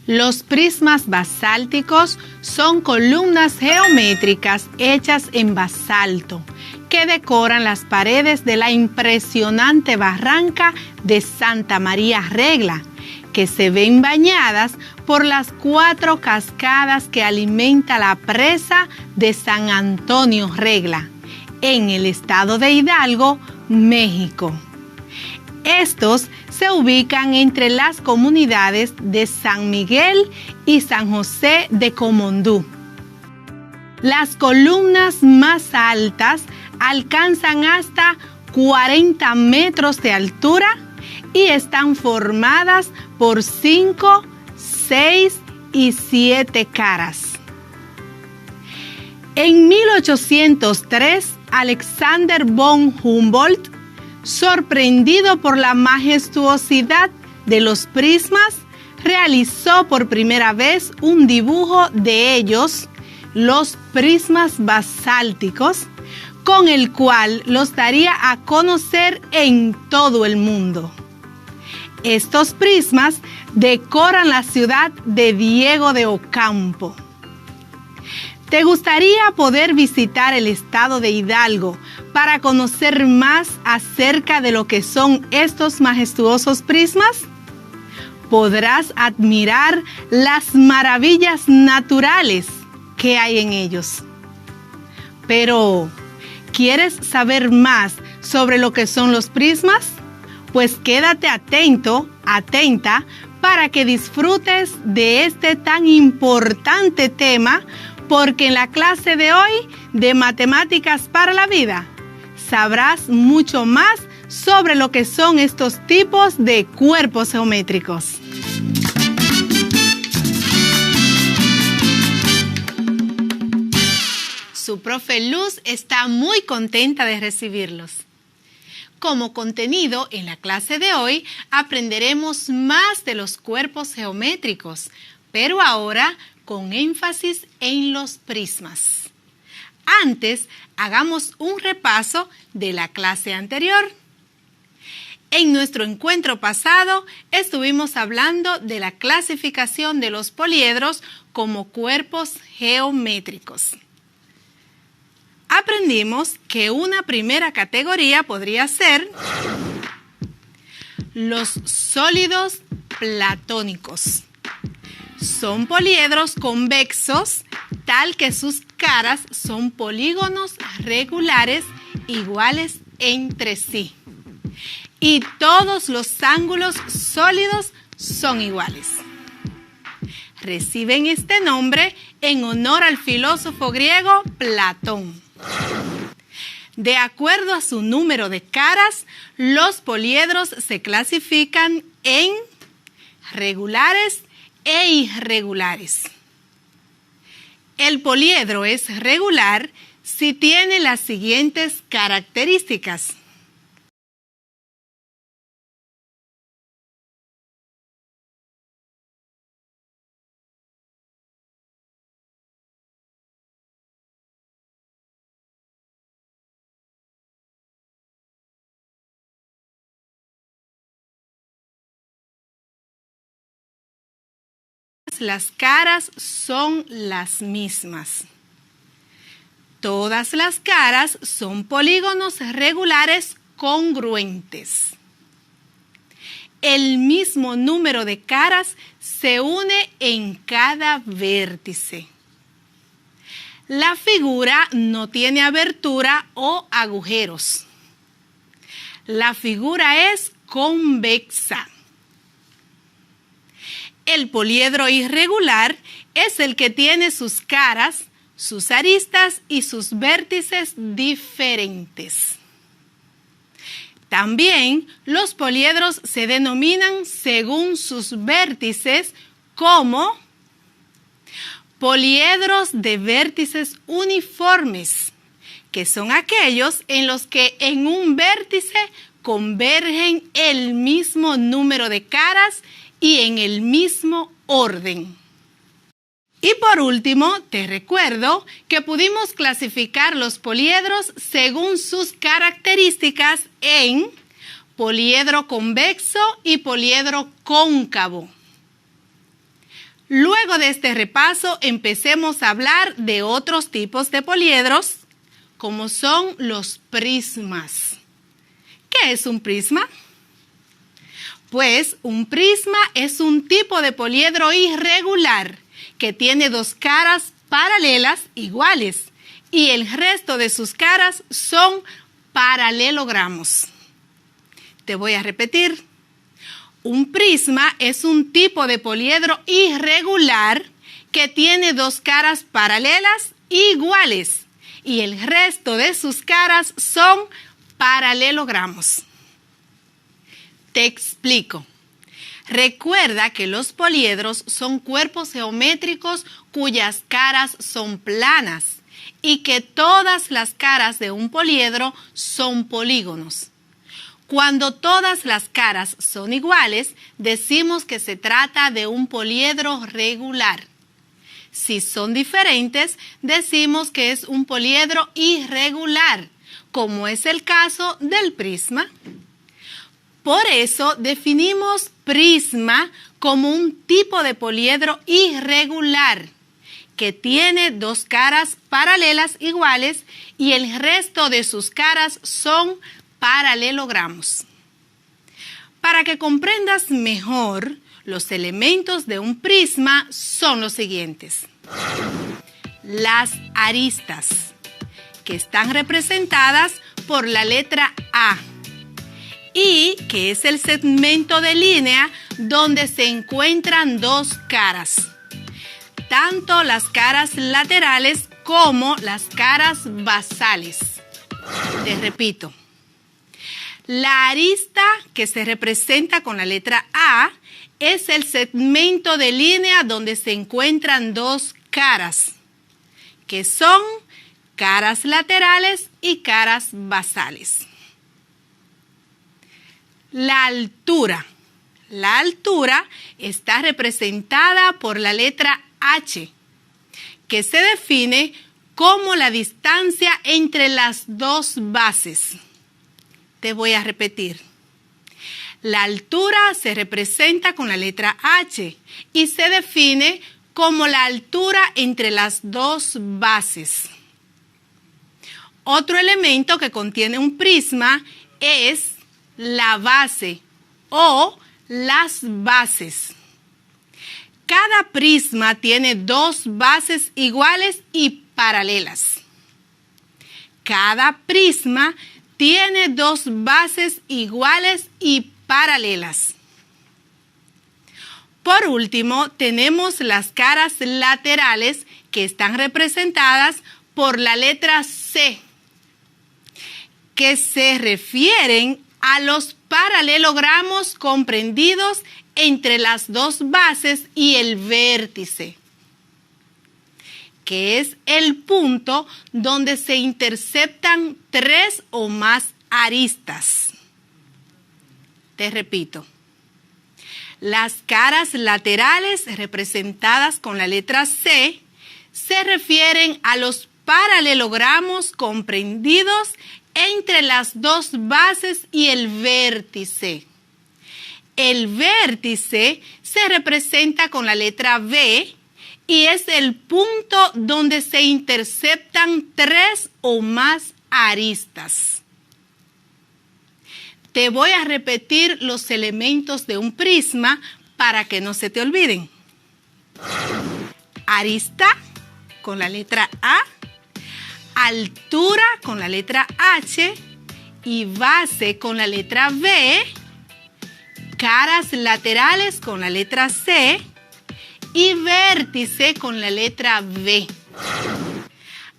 Los prismas basálticos son columnas geométricas hechas en basalto que decoran las paredes de la impresionante barranca de Santa María Regla, que se ven bañadas por las 4 cascadas que alimenta la presa de San Antonio Regla, en el estado de Hidalgo, México. Estos se ubican entre las comunidades de San Miguel y San José de Comondú. Las columnas más altas alcanzan hasta 40 metros de altura y están formadas por 5, 6 y 7 caras. En 1803, Alexander von Humboldt, sorprendido por la majestuosidad de los prismas, realizó por primera vez un dibujo de ellos, los prismas basálticos, con el cual los daría a conocer en todo el mundo. Estos prismas decoran la ciudad de Diego de Ocampo. ¿Te gustaría poder visitar el estado de Hidalgo para conocer más acerca de lo que son estos majestuosos prismas? Podrás admirar las maravillas naturales que hay en ellos. Pero, ¿quieres saber más sobre lo que son los prismas? Pues quédate atento, atenta, para que disfrutes de este tan importante tema, porque en la clase de hoy de Matemáticas para la Vida sabrás mucho más sobre lo que son estos tipos de cuerpos geométricos. Su profe Luz está muy contenta de recibirlos. Como contenido, en la clase de hoy aprenderemos más de los cuerpos geométricos, pero ahora con énfasis en los prismas. Antes, hagamos un repaso de la clase anterior. En nuestro encuentro pasado, estuvimos hablando de la clasificación de los poliedros como cuerpos geométricos. Aprendimos que una primera categoría podría ser los sólidos platónicos. Son poliedros convexos, tal que sus caras son polígonos regulares iguales entre sí. Y todos los ángulos sólidos son iguales. Reciben este nombre en honor al filósofo griego Platón. De acuerdo a su número de caras, los poliedros se clasifican en regulares e irregulares. El poliedro es regular si tiene las siguientes características. Las caras son las mismas. Todas las caras son polígonos regulares congruentes. El mismo número de caras se une en cada vértice. La figura no tiene abertura o agujeros. La figura es convexa. El poliedro irregular es el que tiene sus caras, sus aristas y sus vértices diferentes. También los poliedros se denominan según sus vértices como poliedros de vértices uniformes, que son aquellos en los que en un vértice convergen el mismo número de caras y en el mismo orden. Y por último, te recuerdo que pudimos clasificar los poliedros según sus características en poliedro convexo y poliedro cóncavo. Luego de este repaso, empecemos a hablar de otros tipos de poliedros, como son los prismas. ¿Qué es un prisma? Pues un prisma es un tipo de poliedro irregular que tiene dos caras paralelas iguales y el resto de sus caras son paralelogramos. Te voy a repetir. Un prisma es un tipo de poliedro irregular que tiene dos caras paralelas iguales y el resto de sus caras son paralelogramos. Te explico. Recuerda que los poliedros son cuerpos geométricos cuyas caras son planas y que todas las caras de un poliedro son polígonos. Cuando todas las caras son iguales, decimos que se trata de un poliedro regular. Si son diferentes, decimos que es un poliedro irregular, como es el caso del prisma. Por eso definimos prisma como un tipo de poliedro irregular que tiene dos caras paralelas iguales y el resto de sus caras son paralelogramos. Para que comprendas mejor, los elementos de un prisma son los siguientes. Las aristas, que están representadas por la letra A, y que es el segmento de línea donde se encuentran dos caras, tanto las caras laterales como las caras basales. Te repito. La arista que se representa con la letra A es el segmento de línea donde se encuentran dos caras, que son caras laterales y caras basales. La altura. La altura está representada por la letra H, que se define como la distancia entre las dos bases. Te voy a repetir. La altura se representa con la letra H y se define como la altura entre las dos bases. Otro elemento que contiene un prisma es la base o las bases. Cada prisma tiene dos bases iguales y paralelas. Cada prisma tiene dos bases iguales y paralelas. Por último, tenemos las caras laterales que están representadas por la letra C, que se refieren a los paralelogramos comprendidos entre las dos bases y el vértice, que es el punto donde se interceptan tres o más aristas. Te repito. Las caras laterales representadas con la letra C se refieren a los paralelogramos comprendidos entre las dos bases y el vértice. El vértice se representa con la letra V y es el punto donde se interceptan tres o más aristas. Te voy a repetir los elementos de un prisma para que no se te olviden. Arista con la letra A, altura con la letra H y base con la letra V, caras laterales con la letra C y vértice con la letra V.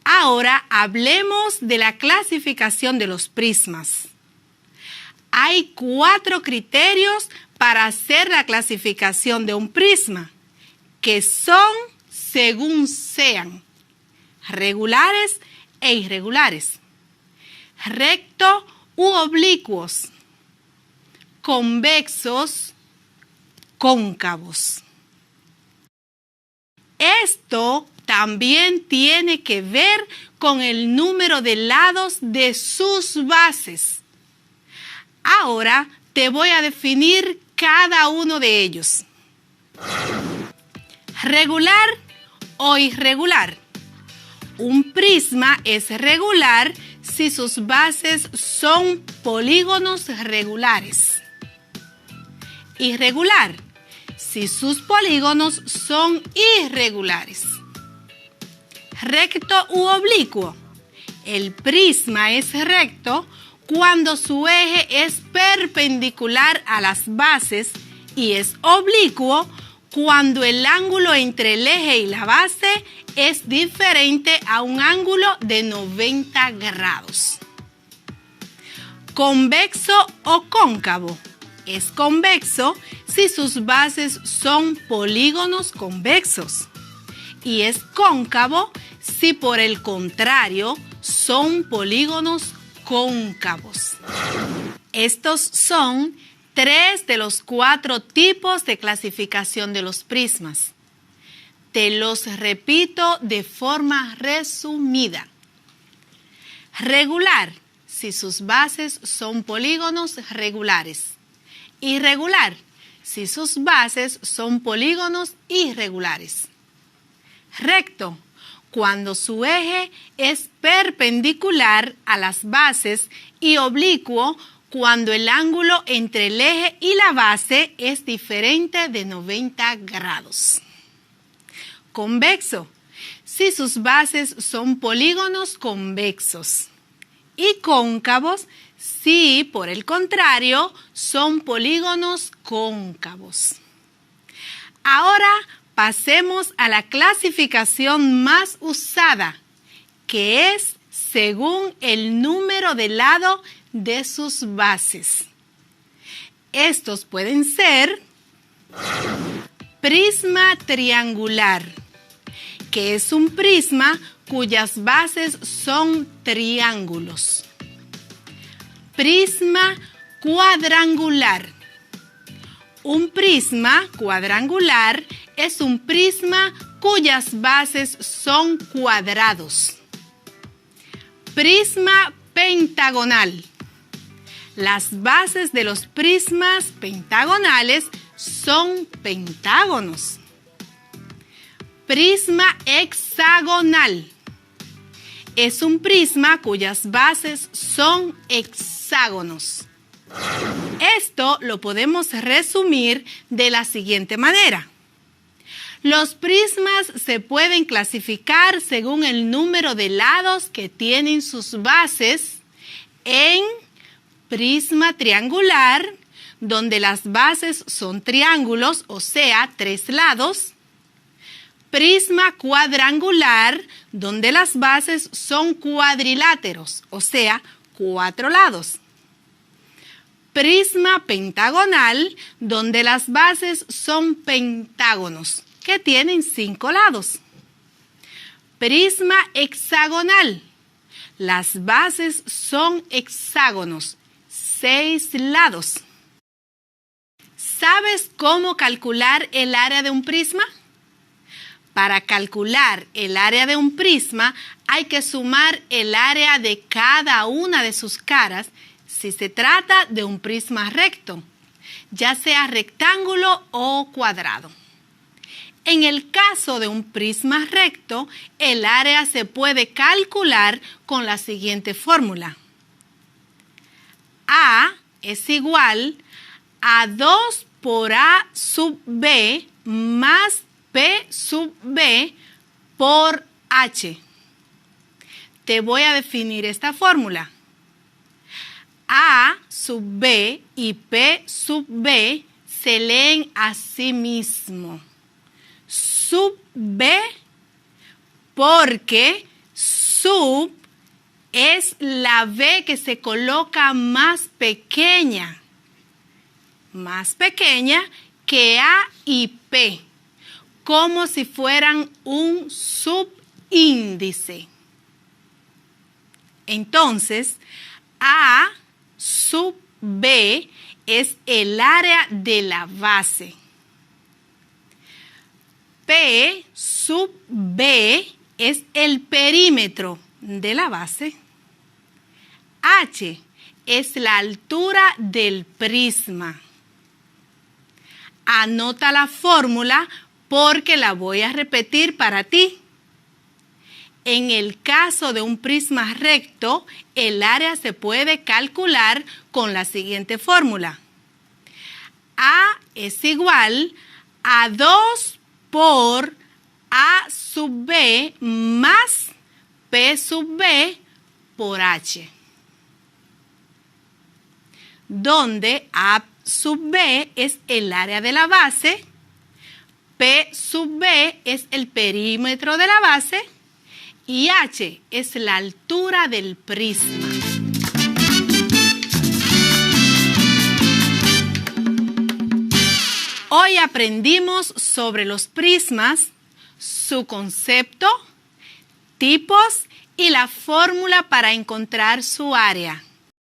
Ahora hablemos de la clasificación de los prismas. Hay 4 criterios para hacer la clasificación de un prisma, que son según sean regulares e irregulares, recto u oblicuos, convexos, cóncavos. Esto también tiene que ver con el número de lados de sus bases. Ahora te voy a definir cada uno de ellos. ¿Regular o irregular? Un prisma es regular si sus bases son polígonos regulares. Irregular si sus polígonos son irregulares. Recto u oblicuo. El prisma es recto cuando su eje es perpendicular a las bases y es oblicuo cuando el ángulo entre el eje y la base es diferente a un ángulo de 90 grados. Convexo o cóncavo. Es convexo si sus bases son polígonos convexos. Y es cóncavo si por el contrario son polígonos cóncavos. Estos son 3 de los 4 tipos de clasificación de los prismas. Te los repito de forma resumida. Regular, si sus bases son polígonos regulares. Irregular, si sus bases son polígonos irregulares. Recto, cuando su eje es perpendicular a las bases y oblicuo cuando el ángulo entre el eje y la base es diferente de 90 grados. Convexo, si sus bases son polígonos convexos. Y cóncavos, si por el contrario son polígonos cóncavos. Ahora pasemos a la clasificación más usada, que es según el número de lado de sus bases. Estos pueden ser prisma triangular, que es un prisma cuyas bases son triángulos. Prisma cuadrangular. Un prisma cuadrangular es un prisma cuyas bases son cuadrados. Prisma pentagonal. Las bases de los prismas pentagonales son pentágonos. Prisma hexagonal. Es un prisma cuyas bases son hexágonos. Esto lo podemos resumir de la siguiente manera. Los prismas se pueden clasificar según el número de lados que tienen sus bases en prisma triangular, donde las bases son triángulos, o sea, 3 lados. Prisma cuadrangular, donde las bases son cuadriláteros, o sea, 4 lados. Prisma pentagonal, donde las bases son pentágonos, que tienen 5 lados. Prisma hexagonal. Las bases son hexágonos, 6 lados. ¿Sabes cómo calcular el área de un prisma? Para calcular el área de un prisma hay que sumar el área de cada una de sus caras si se trata de un prisma recto, ya sea rectángulo o cuadrado. En el caso de un prisma recto, el área se puede calcular con la siguiente fórmula. A es igual a 2 por A sub B más P sub B por H. Te voy a definir esta fórmula. A sub B y P sub B se leen a sí mismo. Sub B porque sub es la B que se coloca más pequeña que A y P, como si fueran un subíndice. Entonces, A sub B es el área de la base. P sub B es el perímetro de la base. H es la altura del prisma. Anota la fórmula porque la voy a repetir para ti. En el caso de un prisma recto, el área se puede calcular con la siguiente fórmula. A es igual a 2 por A sub B más P sub B por H, donde A sub B es el área de la base, P sub B es el perímetro de la base y H es la altura del prisma. Hoy aprendimos sobre los prismas, su concepto, tipos y la fórmula para encontrar su área.